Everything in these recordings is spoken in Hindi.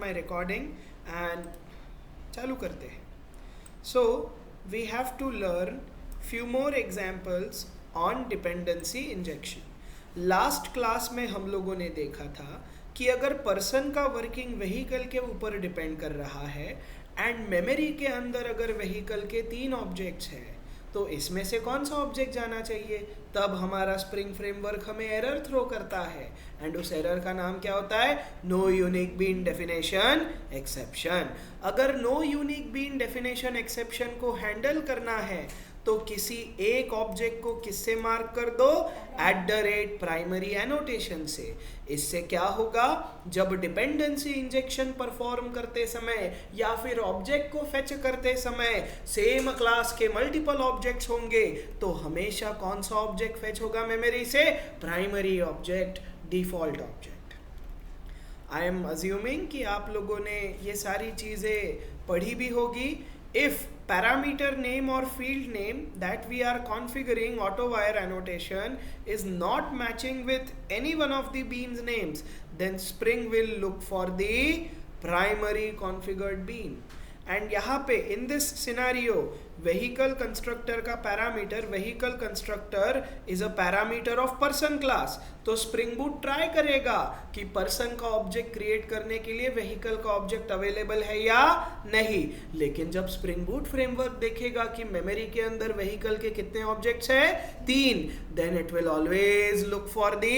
माई रिकॉर्डिंग एंड चालू करते हैं. So we have to learn few more examples on dependency injection. Last class में हम लोगों ने देखा था कि अगर पर्सन का वर्किंग व्हीकल के ऊपर डिपेंड कर रहा है एंड मेमोरी के अंदर अगर व्हीकल के 3 ऑब्जेक्ट्स हैं, तो इसमें से कौन सा ऑब्जेक्ट जाना चाहिए. तब हमारा स्प्रिंग फ्रेमवर्क हमें एरर थ्रो करता है एंड उस एरर का नाम क्या होता है. No unique bean definition exception. अगर no unique bean definition exception को हैंडल करना है तो किसी एक ऑब्जेक्ट को किससे मार्क कर दो. @प्राइमरी एनोटेशन से. इससे क्या होगा, जब डिपेंडेंसी इंजेक्शन परफॉर्म करते समय या फिर ऑब्जेक्ट को फेच करते समय सेम क्लास के मल्टीपल ऑब्जेक्ट्स होंगे तो हमेशा कौन सा ऑब्जेक्ट फेच होगा मेमोरी से. Primary object, default object. I am assuming कि आप लोगों ने ये सारी चीज़ें पढ़ी भी होगी. If parameter name or field name that we are configuring auto wire annotation is not matching with any one of the beans names, then Spring will look for the primary configured bean. And यहाँ पे in this scenario vehicle constructor का parameter, vehicle constructor is a parameter of person class. तो स्प्रिंग बूट ट्राई करेगा कि पर्सन का ऑब्जेक्ट क्रिएट करने के लिए व्हीकल का ऑब्जेक्ट अवेलेबल है या नहीं. लेकिन जब स्प्रिंग बूट फ्रेमवर्क देखेगा कि मेमोरी के अंदर व्हीकल के कितने ऑब्जेक्ट्स हैं, 3, then it will always look for the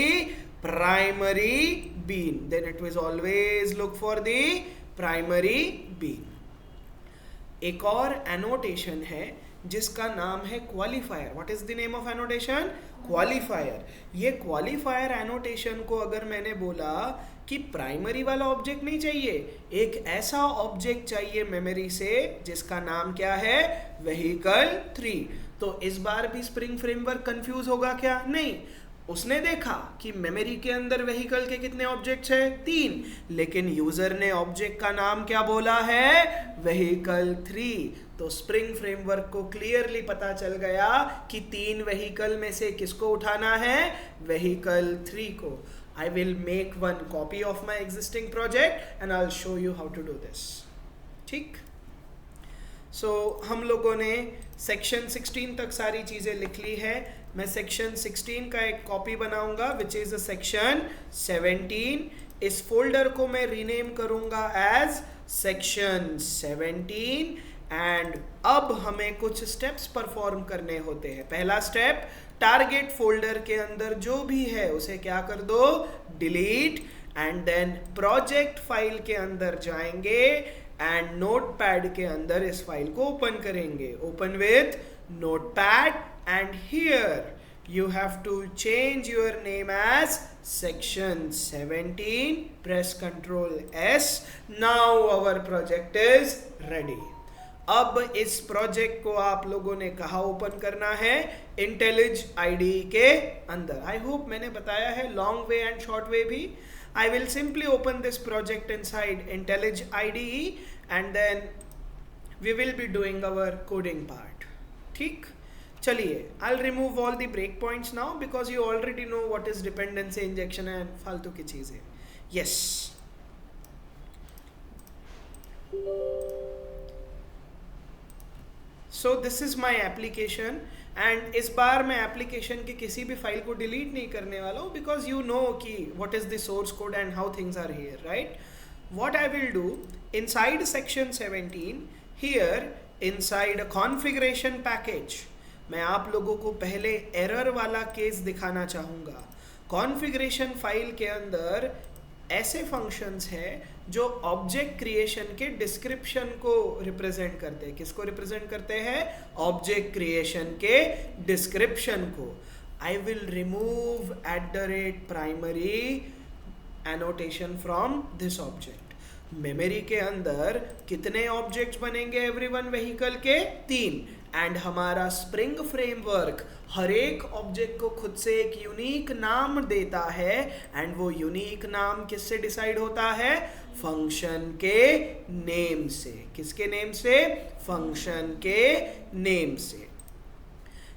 primary bean. Then it will always look for the primary bean. एक और एनोटेशन है जिसका नाम है qualifier. What is the name of annotation? Qualifier. ये क्वालिफायर एनोटेशन को अगर मैंने बोला कि प्राइमरी वाला ऑब्जेक्ट नहीं चाहिए, एक ऐसा ऑब्जेक्ट चाहिए मेमोरी से जिसका नाम क्या है, व्हीकल 3, तो इस बार भी स्प्रिंग फ्रेमवर्क कंफ्यूज होगा क्या? नहीं. उसने देखा कि मेमोरी के अंदर व्हीकल के कितने ऑब्जेक्ट्स हैं, 3, लेकिन यूजर ने ऑब्जेक्ट का नाम क्या बोला है, व्हीकल 3. तो स्प्रिंग फ्रेमवर्क को क्लियरली पता चल गया कि 3 व्हीकल में से किसको उठाना है, व्हीकल 3 को. I will make one copy of my existing project and I will show you how to do this. ठीक. सो हम लोगों ने सेक्शन 16 तक सारी चीज़ें लिख ली है. मैं सेक्शन 16 का एक कॉपी बनाऊंगा विच इज़ सेक्शन 17. इस फोल्डर को मैं रीनेम करूंगा एज सेक्शन 17. एंड अब हमें कुछ स्टेप्स परफॉर्म करने होते हैं. पहला स्टेप, टारगेट फोल्डर के अंदर जो भी है उसे क्या कर दो, delete. And then project file के अंदर जाएंगे एंड नोटपैड के अंदर इस फाइल को ओपन करेंगे. Open with notepad and here you have to change your name as section 17. Press Ctrl S. Now our project is ready. अब इस प्रोजेक्ट को आप लोगों ने कहाँ ओपन करना है, इंटेलिज IDE के अंदर. आई होप मैंने बताया है long way and short way भी. I will simply open this project inside IntelliJ IDE and then we will be doing our coding part. ठीक. चलिए, I'll remove all the breakpoints now because you already know what is dependency injection and फालतू की चीज़ें. Yes. So this is my application and इस बार मैं application की किसी भी फाइल को delete नहीं करने वाला हूँ because you know कि what is the source code and how things are here, right? What I will do inside section 17 here inside a configuration package, मैं आप लोगों को पहले एरर वाला केस दिखाना चाहूँगा. कॉन्फ़िगरेशन फाइल के अंदर ऐसे फंक्शंस हैं जो ऑब्जेक्ट क्रिएशन के डिस्क्रिप्शन को रिप्रेजेंट करते हैं. किसको रिप्रेजेंट करते हैं? ऑब्जेक्ट क्रिएशन के डिस्क्रिप्शन को. I will remove @primary annotation from this object. Memory के अंदर कितने ऑब्जेक्ट्स बनेंगे एवरीवन व्हीकल के? 3. एंड हमारा स्प्रिंग फ्रेमवर्क हर एक ऑब्जेक्ट को खुद से एक यूनिक नाम देता है एंड वो यूनिक नाम किससे डिसाइड होता है? फंक्शन के नेम से. किसके नेम से? फंक्शन के नेम से.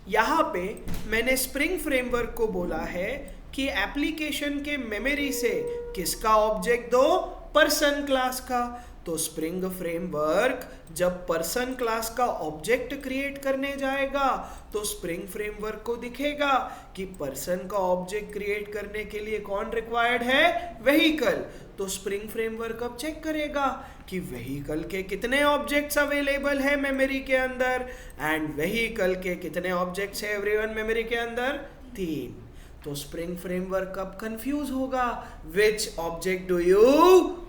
यहाँ पे मैंने स्प्रिंग फ्रेमवर्क को बोला है कि एप्लीकेशन के मेमोरी से किसका ऑब्जेक्ट दो? पर्सन क्लास का। तो स्प्रिंग फ्रेमवर्क जब पर्सन क्लास का ऑब्जेक्ट क्रिएट करने जाएगा तो स्प्रिंग फ्रेमवर्क को दिखेगा कि पर्सन का ऑब्जेक्ट क्रिएट करने के लिए कौन रिक्वायर्ड है, व्हीकल। तो स्प्रिंग फ्रेमवर्क अब चेक करेगा कि व्हीकल के कितने ऑब्जेक्ट्स अवेलेबल है मेमोरी के अंदर, एंड व्हीकल के कितने ऑब्जेक्ट्स है एवरीवन मेमोरी के अंदर, 3। तो स्प्रिंग फ्रेमवर्क अब कंफ्यूज होगा, which object do you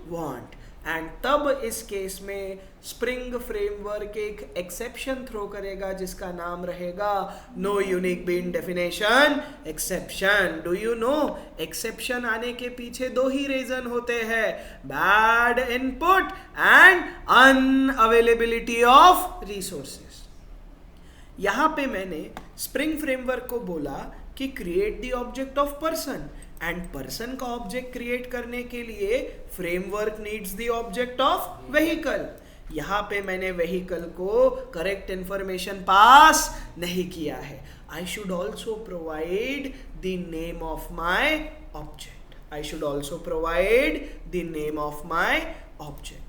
want, and तब इस केस में स्प्रिंग फ्रेमवर्क एक एक्सेप्शन थ्रो करेगा जिसका नाम रहेगा no unique bean definition exception. Do you know, exception आने के पीछे 2 ही रीजन होते हैं, bad input and unavailability of resources. यहां पे मैंने स्प्रिंग फ्रेमवर्क को बोला कि create the object of person, and person का ऑब्जेक्ट क्रिएट करने के लिए framework needs the object of vehicle. यहां पे मैंने व्हीकल को करेक्ट इंफॉर्मेशन पास नहीं किया है। I should also provide the name of my object, I should also provide the name of my object.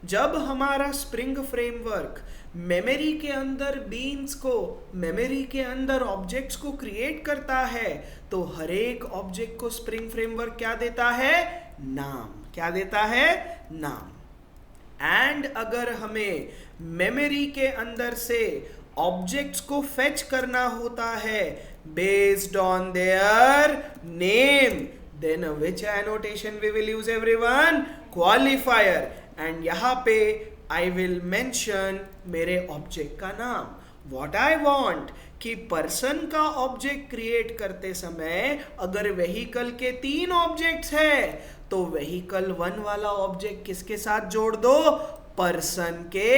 जब हमारा स्प्रिंग फ्रेमवर्क मेमोरी के अंदर बीन्स को, मेमोरी के अंदर ऑब्जेक्ट्स को क्रिएट करता है तो हर एक ऑब्जेक्ट को स्प्रिंग फ्रेमवर्क क्या देता है, नाम। क्या देता है, नाम। एंड अगर हमें मेमोरी के अंदर से ऑब्जेक्ट्स को फेच करना होता है based on their name, then which annotation we will use everyone, qualifier. And यहां पे I will mention मेरे ऑब्जेक्ट का नाम। What I want कि पर्सन का ऑब्जेक्ट क्रिएट करते समय अगर व्हीकल के 3 ऑब्जेक्ट्स है तो व्हीकल 1 वाला ऑब्जेक्ट किसके साथ जोड़ दो, पर्सन के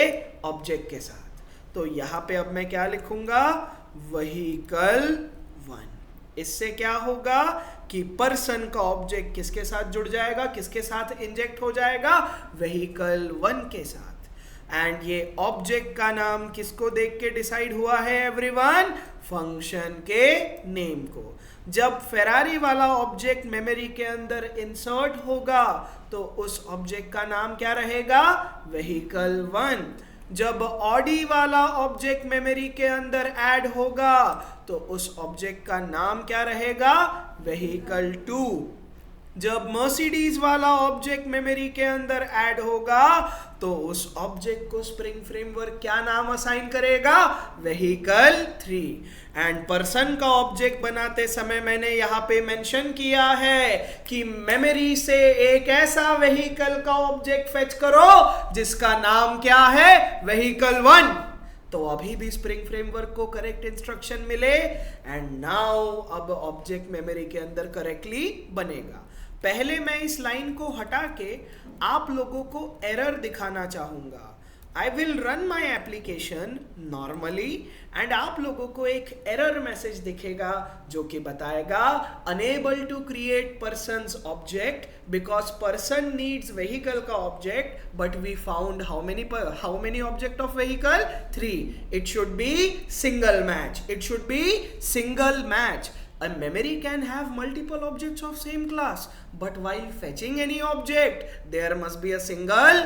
ऑब्जेक्ट के साथ। तो यहां पे अब मैं क्या लिखूंगा, व्हीकल 1। इससे क्या होगा कि पर्सन का ऑब्जेक्ट किसके साथ जुड़ जाएगा, किसके साथ इंजेक्ट हो जाएगा, व्हीकल 1 के साथ। एंड ये ऑब्जेक्ट का नाम किसको देख के डिसाइड हुआ है एवरीवन, फंक्शन के नेम को। जब फेरारी वाला ऑब्जेक्ट मेमोरी के अंदर इंसर्ट होगा तो उस ऑब्जेक्ट का नाम क्या रहेगा, व्हीकल 1। जब ऑडी वाला ऑब्जेक्ट मेमोरी के अंदर ऐड होगा तो उस ऑब्जेक्ट का नाम क्या रहेगा, व्हीकल 2। जब मर्सिडीज वाला ऑब्जेक्ट मेमोरी के अंदर ऐड होगा तो उस ऑब्जेक्ट को स्प्रिंग फ्रेमवर्क क्या नाम असाइन करेगा, व्हीकल 3। एंड पर्सन का ऑब्जेक्ट बनाते समय मैंने यहाँ पे मेंशन किया है कि मेमोरी से एक ऐसा व्हीकल का ऑब्जेक्ट फेच करो जिसका नाम क्या है, व्हीकल 1। तो अभी भी स्प्रिंग फ्रेमवर्क को करेक्ट इंस्ट्रक्शन मिले एंड नाउ अब ऑब्जेक्ट मेमोरी के अंदर करेक्टली बनेगा। पहले मैं इस लाइन को हटा के आप लोगों को एरर दिखाना चाहूंगा। I will run my application normally and आप लोगों को एक एरर मैसेज दिखेगा जो कि बताएगा unable to create person's object because person needs vehicle का object but we found how many object of vehicle, 3। It should be single match, it should be single match. A memory can have multiple objects of same class, but while fetching any object, there must be a single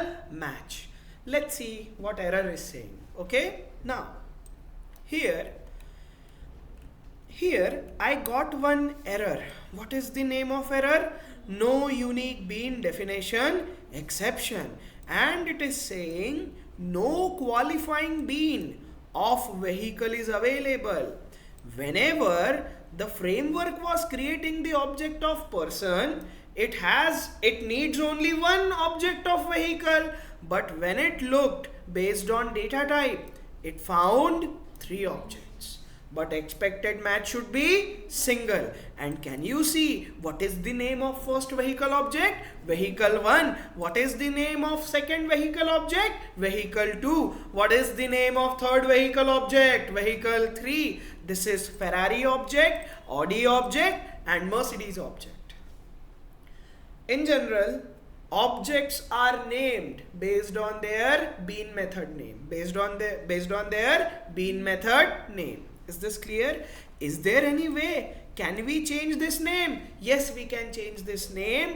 match. Let's see what error is saying. Okay? Now, here I got one error. What is the name of error? No unique bean definition exception. And it is saying no qualifying bean of vehicle is available. Whenever the framework was creating the object of person, it needs only one object of vehicle, but when it looked based on data type, it found 3 objects. But expected match should be single. And can you see what is the name of first vehicle object? Vehicle 1. What is the name of second vehicle object? Vehicle 2. What is the name of third vehicle object? Vehicle 3. This is Ferrari object, Audi object and Mercedes object. In general, objects are named based on their bean method name. Based on their bean method name. Is this clear? Is there any way? Can we change this name? Yes, we can change this name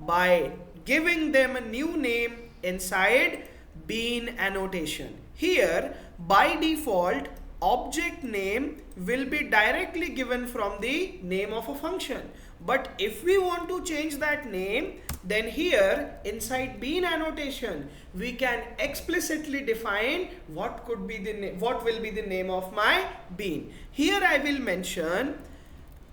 by giving them a new name inside bean annotation. Here, by default, object name will be directly given from the name of a function. But if we want to change that name, then here inside bean annotation we can explicitly define what will be the name of my bean. Here I will mention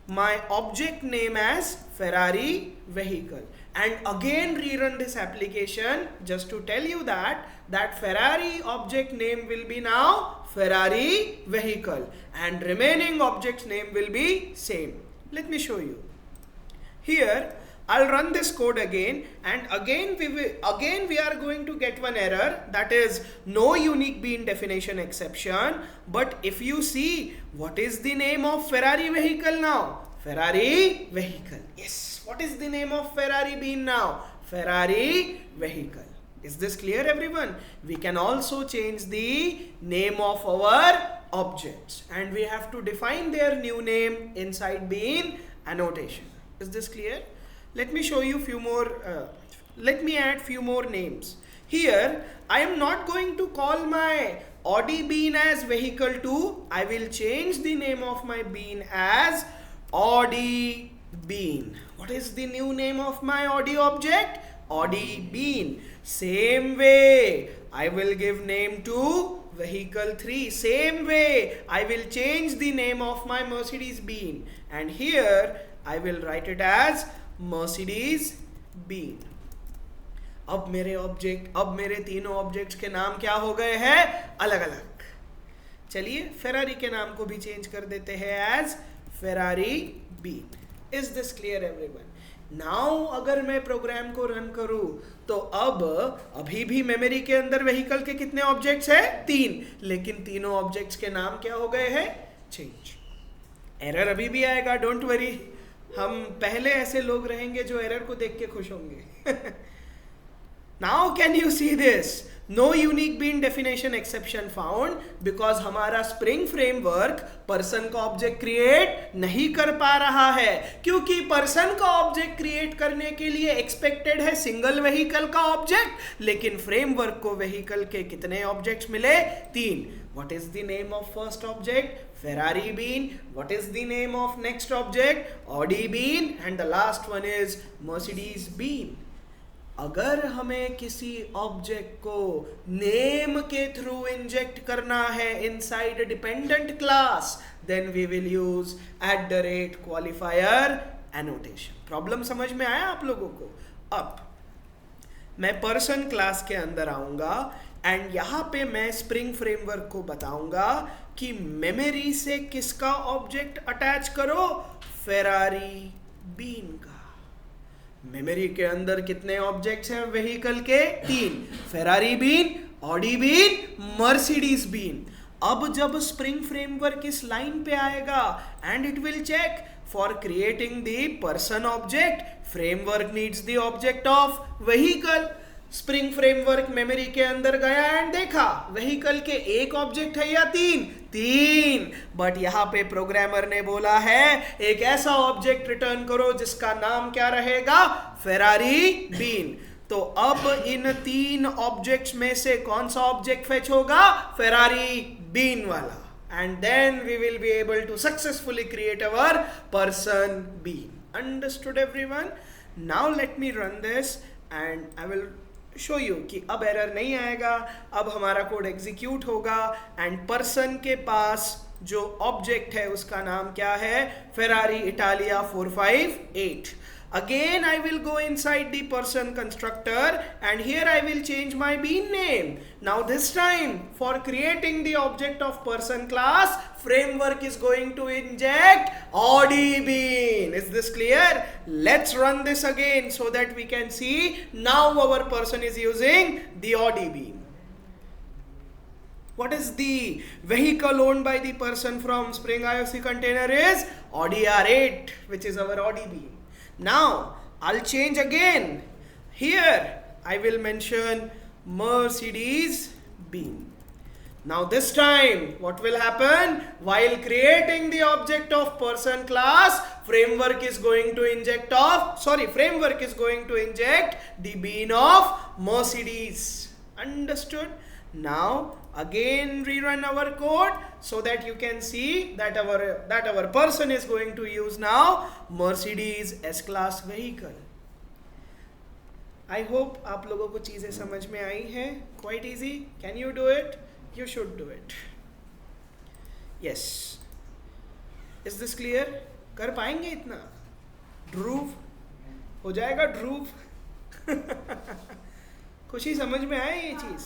my object name as Ferrari vehicle, and again rerun this application just to tell you that Ferrari object name will be now Ferrari vehicle and remaining object name will be same. Let me show you. Here I'll run this code again, and again we are going to get one error, that is no unique bean definition exception. But if you see, what is the name of Ferrari vehicle now? Ferrari vehicle. Yes. What is the name of Ferrari bean now? Ferrari vehicle. Is this clear, everyone? We can also change the name of our objects, and we have to define their new name inside bean annotation. Is this clear? Let me show you few more. Let me add few more names. Here I am not going to call my Audi bean as vehicle 2. I will change the name of my bean as Audi bean. What is the new name of my Audi object? Audi bean. Same way I will give name to vehicle 3. Same way I will change the name of my Mercedes bean, and here I will write it as Mercedes bean. अब मेरे तीनों ऑब्जेक्ट्स के नाम क्या हो गए हैं? अलग अलग. चलिए फेरारी के नाम को भी चेंज कर देते हैं as Ferrari bean. Is this clear everyone? Now अगर मैं प्रोग्राम को रन करूं तो अभी भी मेमोरी के अंदर व्हीकल के कितने ऑब्जेक्ट्स हैं? 3. लेकिन तीनों ऑब्जेक्ट्स के नाम क्या हो गए हैं? चेंज. एरर अभी भी आएगा, डोंट वरी. हम पहले ऐसे लोग रहेंगे जो एरर को देख के खुश होंगे. Now can you see this? No unique bean definition exception found, because हमारा स्प्रिंग फ्रेमवर्क पर्सन का ऑब्जेक्ट क्रिएट नहीं कर पा रहा है, क्योंकि पर्सन का ऑब्जेक्ट क्रिएट करने के लिए एक्सपेक्टेड है सिंगल व्हीकल का ऑब्जेक्ट, लेकिन फ्रेमवर्क को व्हीकल के कितने ऑब्जेक्ट्स मिले? 3. What is the name of first object? Ferrari bean. What is the name of next object? Audi bean. And the last one is Mercedes bean. अगर हमें किसी ऑब्जेक्ट को नेम के थ्रू इंजेक्ट करना है inside dependent class, then we will use @qualifier annotation. Problem समझ में आया आप लोगों को? अब मैं पर्सन क्लास के अंदर आऊंगा एंड यहां पे मैं स्प्रिंग फ्रेमवर्क को बताऊंगा कि मेमोरी से किसका ऑब्जेक्ट अटैच करो? फेरारी बीन का. मेमोरी के अंदर कितने ऑब्जेक्ट्स हैं व्हीकल के? 3. Ferrari bean, Audi bean, Mercedes bean. अब जब स्प्रिंग फ्रेमवर्क इस लाइन पे आएगा and it will check for creating the person object, framework needs the object of vehicle. Spring framework memory के अंदर गया एंड देखा व्हीकल के एक ऑब्जेक्ट है या 3? 3. बट यहां पे प्रोग्रामर ने बोला है एक ऐसा ऑब्जेक्ट रिटर्न करो जिसका नाम क्या रहेगा? Ferrari bean. तो अब इन 3 ऑब्जेक्ट्स में से कौन सा ऑब्जेक्ट फेच होगा? फेरारी बीन वाला. And then we will be able to successfully create our person bean. Understood everyone? Now let me run this and I will show you कि अब एरर नहीं आएगा. अब हमारा कोड एग्जीक्यूट होगा एंड पर्सन के पास जो ऑब्जेक्ट है उसका नाम क्या है? Ferrari Italia 458. Again I will go inside the person constructor and here I will change my bean name. Now this time for creating the object of person class, framework is going to inject Audi bean. Is this clear? Let's run this again so that we can see now our person is using the Audi bean. What is the vehicle owned by the person from Spring IOC container? Is Audi R8, which is our Audi bean. Now I'll change again. Here I will mention Mercedes bean. Now this time what will happen? While creating the object of person class, framework is going to inject the bean of Mercedes. Understood? Now again rerun our code so that you can see that our person is going to use now Mercedes S-Class vehicle. I hope आप लोगों को चीज़ें समझ में आई हैं. Quite easy. Can you do it? You should do it. Yes. Is this clear? कर पाएंगे इतना? ध्रुव हो जाएगा ध्रुव. खुशी समझ में आए ये चीज़?